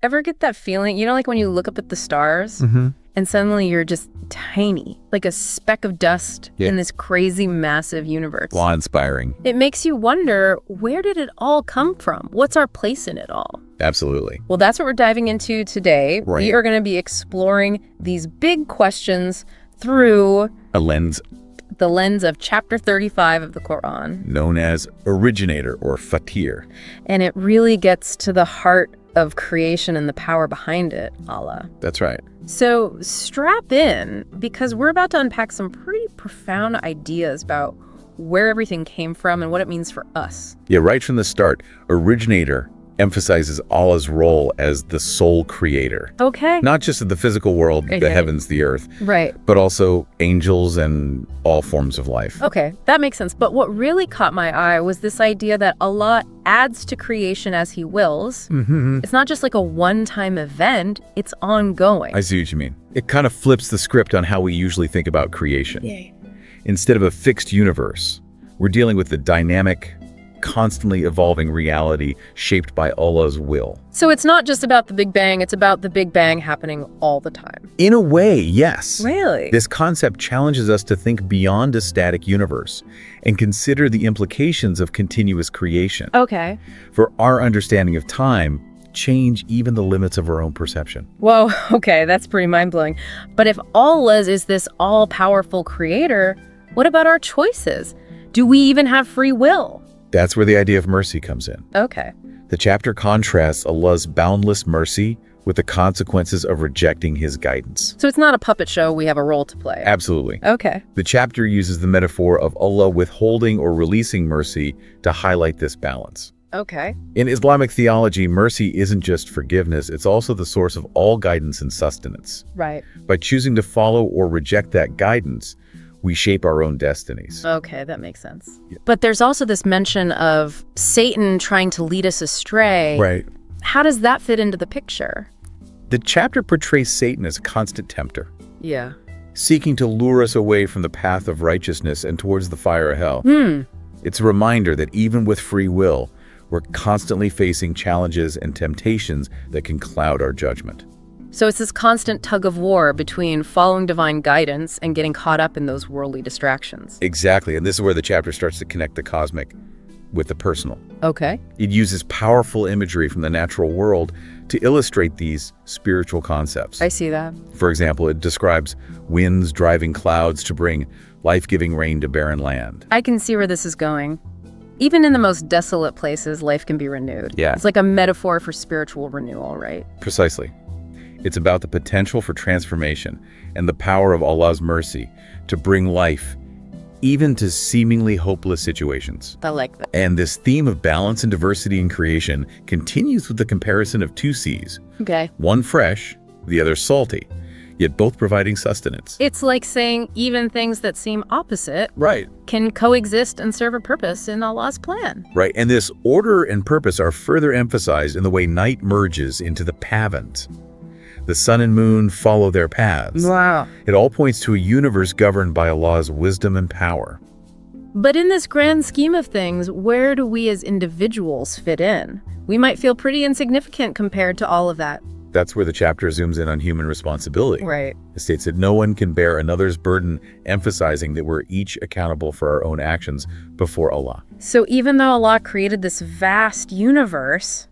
Ever get that feeling, like when you look up at the stars and suddenly you're just tiny, like a speck of dust in this crazy, massive universe? Awe-inspiring. It makes you wonder, where did it all come from? What's our place in it all? Absolutely. Well, that's what we're diving into today. Right. We are going to be exploring these big questions through A lens the lens of chapter 35 of the Quran. known as originator or Fatir. And it really gets to the heart of creation and the power behind it, Allah. That's right. So strap in, because we're about to unpack some pretty profound ideas about where everything came from and what it means for us. Yeah, right from the start, originator emphasizes Allah's role as the sole creator. Okay. Not just of the physical world, the heavens, the earth, Right. but also angels and all forms of life. Okay, that makes sense. But what really caught my eye was this idea that Allah adds to creation as he wills. It's not just like a one-time event, it's ongoing. I see what you mean. It kind of flips the script on how we usually think about creation. Yay. Instead of a fixed universe, we're dealing with the dynamic, constantly evolving reality shaped by Allah's will. So it's not just about the Big Bang, it's about the Big Bang happening all the time. In a way, yes. Really? This concept challenges us to think beyond a static universe and consider the implications of continuous creation. Okay. For our understanding of time, change even the limits of our own perception. Whoa, okay, that's pretty mind-blowing. But if Allah is this all-powerful creator, what about our choices? Do we even have free will? That's where the idea of mercy comes in. Okay. The chapter contrasts Allah's boundless mercy with the consequences of rejecting his guidance. So it's not a puppet show, we have a role to play. Absolutely. Okay. The chapter uses the metaphor of Allah withholding or releasing mercy to highlight this balance. Okay. In Islamic theology, mercy isn't just forgiveness, it's also the source of all guidance and sustenance. Right. By choosing to follow or reject that guidance, we shape our own destinies. Okay, that makes sense. Yeah. But there's also this mention of Satan trying to lead us astray. Right. How does that fit into the picture? The chapter portrays Satan as a constant tempter, Yeah. seeking to lure us away from the path of righteousness and towards the fire of hell. It's a reminder that even with free will, we're constantly facing challenges and temptations that can cloud our judgment. So it's this constant tug of war between following divine guidance and getting caught up in those worldly distractions. Exactly, and this is where the chapter starts to connect the cosmic with the personal. Okay. It uses powerful imagery from the natural world to illustrate these spiritual concepts. I see that. For example, it describes winds driving clouds to bring life-giving rain to barren land. I can see where this is going. Even in the most desolate places, life can be renewed. Yeah. It's like a metaphor for spiritual renewal, right? Precisely. It's about the potential for transformation and the power of Allah's mercy to bring life even to seemingly hopeless situations. I like that. And this theme of balance and diversity in creation continues with the comparison of two seas, Okay. one fresh, the other salty, yet both providing sustenance. It's like saying even things that seem opposite Right. can coexist and serve a purpose in Allah's plan. Right, and this order and purpose are further emphasized in the way night merges into the pavans. The sun and moon follow their paths. Wow. It all points to a universe governed by Allah's wisdom and power. But in this grand scheme of things, where do we as individuals fit in? We might feel pretty insignificant compared to all of that. That's where the chapter zooms in on human responsibility. Right. It states that no one can bear another's burden, emphasizing that we're each accountable for our own actions before Allah. So even though Allah created this vast universe,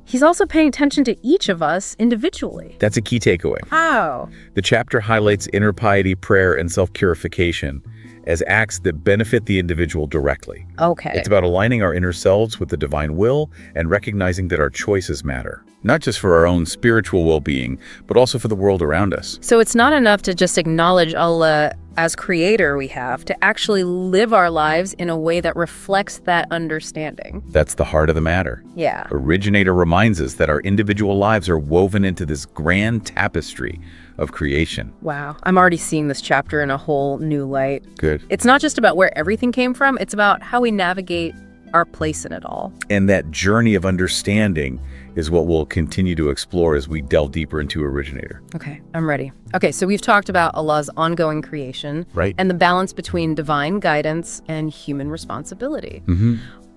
He's also paying attention to each of us individually. That's a key takeaway. How? The chapter highlights inner piety, prayer, and self-purification as acts that benefit the individual directly. Okay. It's about aligning our inner selves with the divine will and recognizing that our choices matter, not just for our own spiritual well-being, but also for the world around us. So it's not enough to just acknowledge Allah as creator. We have to actually live our lives in a way that reflects that understanding. That's the heart of the matter. Yeah. Originator reminds us that our individual lives are woven into this grand tapestry of creation. Wow. I'm already seeing this chapter in a whole new light. Good. It's not just about where everything came from, it's about how we navigate our place in it all. And that journey of understanding is what we'll continue to explore as we delve deeper into Originator. Okay, I'm ready. Okay, so we've talked about Allah's ongoing creation, Right. and the balance between divine guidance and human responsibility.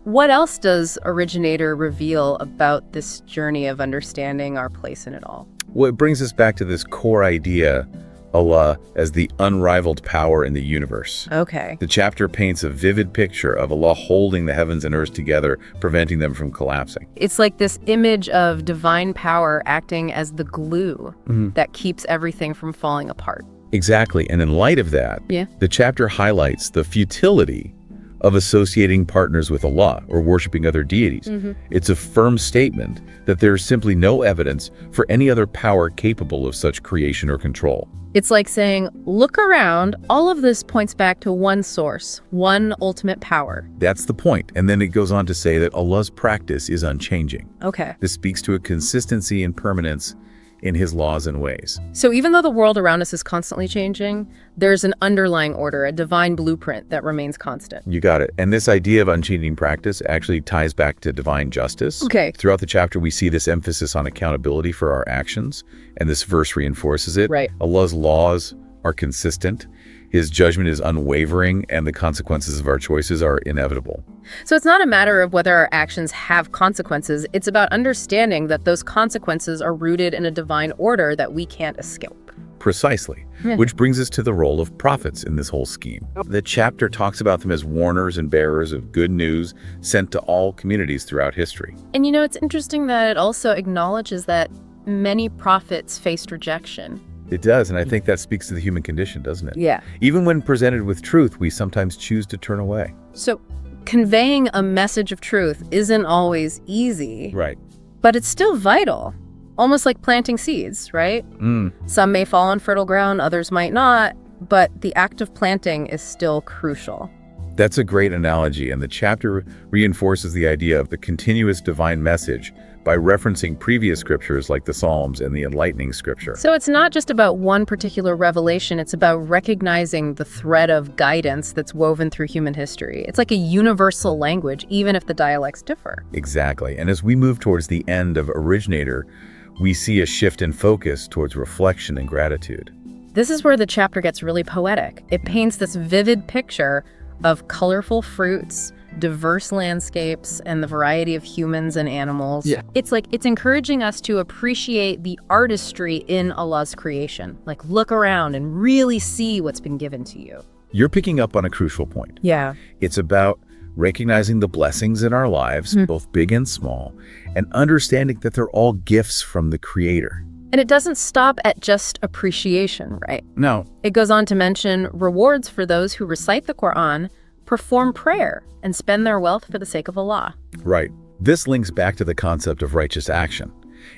What else does Originator reveal about this journey of understanding our place in it all? Well, it brings us back to this core idea, Allah as the unrivaled power in the universe. Okay. The chapter paints a vivid picture of Allah holding the heavens and earth together, preventing them from collapsing. It's like this image of divine power acting as the glue that keeps everything from falling apart. Exactly. And in light of that, the chapter highlights the futility of associating partners with Allah or worshiping other deities. It's a firm statement that there's simply no evidence for any other power capable of such creation or control. It's like saying, look around, all of this points back to one source, one ultimate power. That's the point. And then it goes on to say that Allah's practice is unchanging. Okay. This speaks to a consistency and permanence in his laws and ways. So even though the world around us is constantly changing, there's an underlying order, a divine blueprint that remains constant. You got it. And this idea of unchanging practice actually ties back to divine justice. Okay. Throughout the chapter, we see this emphasis on accountability for our actions, and this verse reinforces it. Right. Allah's laws are consistent. His judgment is unwavering, and the consequences of our choices are inevitable. So it's not a matter of whether our actions have consequences. It's about understanding that those consequences are rooted in a divine order that we can't escape. Precisely. Which brings us to the role of prophets in this whole scheme. The chapter talks about them as warners and bearers of good news sent to all communities throughout history. And it's interesting that it also acknowledges that many prophets faced rejection. It does, and I think that speaks to the human condition, doesn't it? Yeah. Even when presented with truth, we sometimes choose to turn away. So conveying a message of truth isn't always easy. Right. But it's still vital. Almost like planting seeds, right? Some may fall on fertile ground, others might not, but the act of planting is still crucial. That's a great analogy, and the chapter reinforces the idea of the continuous divine message by referencing previous scriptures like the Psalms and the enlightening scripture. So it's not just about one particular revelation, it's about recognizing the thread of guidance that's woven through human history. It's like a universal language, even if the dialects differ. Exactly, and as we move towards the end of Originator, we see a shift in focus towards reflection and gratitude. This is where the chapter gets really poetic. It paints this vivid picture of colorful fruits, diverse landscapes, and the variety of humans and animals. It's encouraging us to appreciate the artistry in Allah's creation. Like, look around and really see what's been given to you. You're picking up on a crucial point. Yeah. It's about recognizing the blessings in our lives, both big and small, and understanding that they're all gifts from the Creator. And it doesn't stop at just appreciation, right? No. It goes on to mention rewards for those who recite the Quran, perform prayer, and spend their wealth for the sake of Allah. Right. This links back to the concept of righteous action.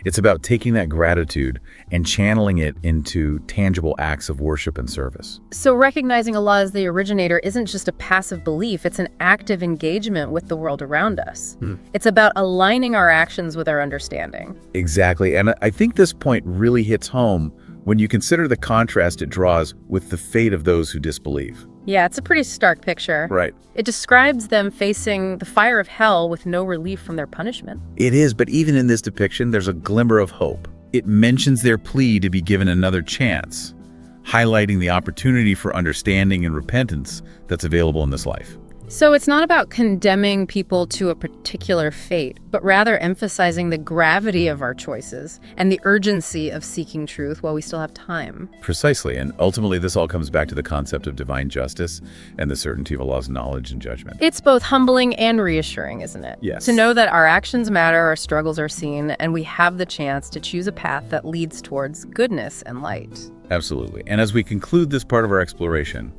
It's about taking that gratitude and channeling it into tangible acts of worship and service. So recognizing Allah as the originator isn't just a passive belief, it's an active engagement with the world around us. It's about aligning our actions with our understanding. Exactly, and I think this point really hits home when you consider the contrast it draws with the fate of those who disbelieve. Yeah, it's a pretty stark picture. Right. It describes them facing the fire of hell with no relief from their punishment. It is, but even in this depiction, there's a glimmer of hope. It mentions their plea to be given another chance, highlighting the opportunity for understanding and repentance that's available in this life. So it's not about condemning people to a particular fate, but rather emphasizing the gravity of our choices and the urgency of seeking truth while we still have time. Precisely, and ultimately this all comes back to the concept of divine justice and the certainty of Allah's knowledge and judgment. It's both humbling and reassuring, isn't it? Yes. To know that our actions matter, our struggles are seen, and we have the chance to choose a path that leads towards goodness and light. Absolutely. And as we conclude this part of our exploration,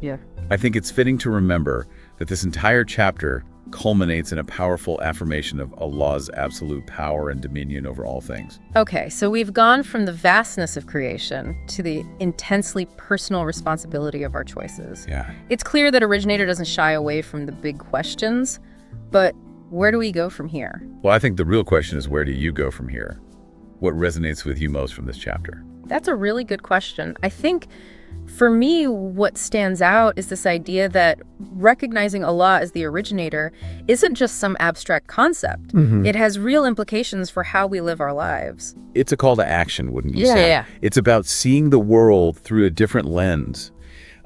I think it's fitting to remember that this entire chapter culminates in a powerful affirmation of Allah's absolute power and dominion over all things. Okay, so we've gone from the vastness of creation to the intensely personal responsibility of our choices. Yeah. It's clear that Originator doesn't shy away from the big questions, but where do we go from here? Well, I think the real question is, where do you go from here? What resonates with you most from this chapter? That's a really good question. I think for me, what stands out is this idea that recognizing Allah as the originator isn't just some abstract concept. It has real implications for how we live our lives. It's a call to action, wouldn't you say? Yeah. It's about seeing the world through a different lens,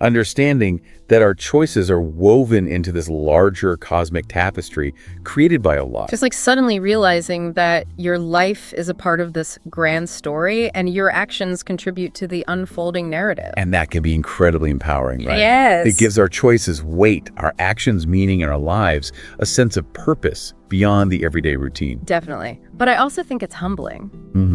understanding that our choices are woven into this larger cosmic tapestry created by Allah. Just like suddenly realizing that your life is a part of this grand story and your actions contribute to the unfolding narrative. And that can be incredibly empowering, right? Yes. It gives our choices weight, our actions meaning in our lives, a sense of purpose beyond the everyday routine. Definitely. But I also think it's humbling.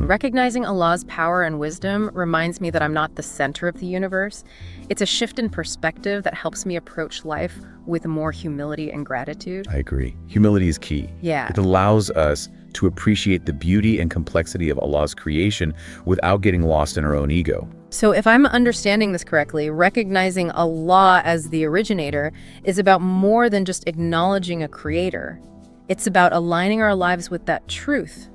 Recognizing Allah's power and wisdom reminds me that I'm not the center of the universe. It's a shift in perspective that helps me approach life with more humility and gratitude. I agree. Humility is key. Yeah. It allows us to appreciate the beauty and complexity of Allah's creation without getting lost in our own ego. So if I'm understanding this correctly, recognizing Allah as the originator is about more than just acknowledging a creator. It's about aligning our lives with that truth,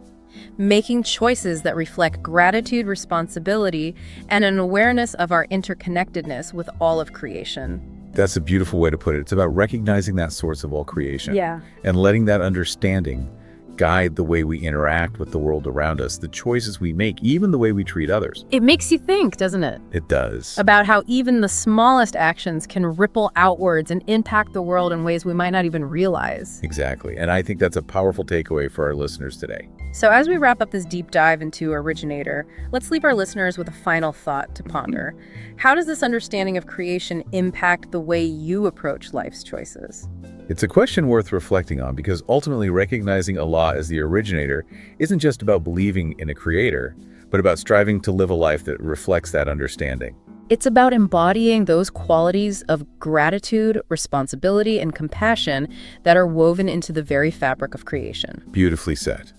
making choices that reflect gratitude, responsibility, and an awareness of our interconnectedness with all of creation. That's a beautiful way to put it. It's about recognizing that source of all creation. Yeah. And letting that understanding guide the way we interact with the world around us, the choices we make, even the way we treat others. It makes you think, doesn't it? It does. About how even the smallest actions can ripple outwards and impact the world in ways we might not even realize. Exactly. And I think that's a powerful takeaway for our listeners today. So as we wrap up this deep dive into Originator, let's leave our listeners with a final thought to ponder. How does this understanding of creation impact the way you approach life's choices? It's a question worth reflecting on because ultimately recognizing Allah as the originator isn't just about believing in a creator, but about striving to live a life that reflects that understanding. It's about embodying those qualities of gratitude, responsibility, and compassion that are woven into the very fabric of creation. Beautifully said.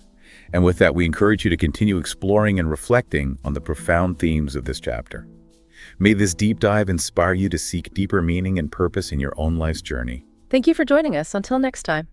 And with that, we encourage you to continue exploring and reflecting on the profound themes of this chapter. May this deep dive inspire you to seek deeper meaning and purpose in your own life's journey. Thank you for joining us. Until next time.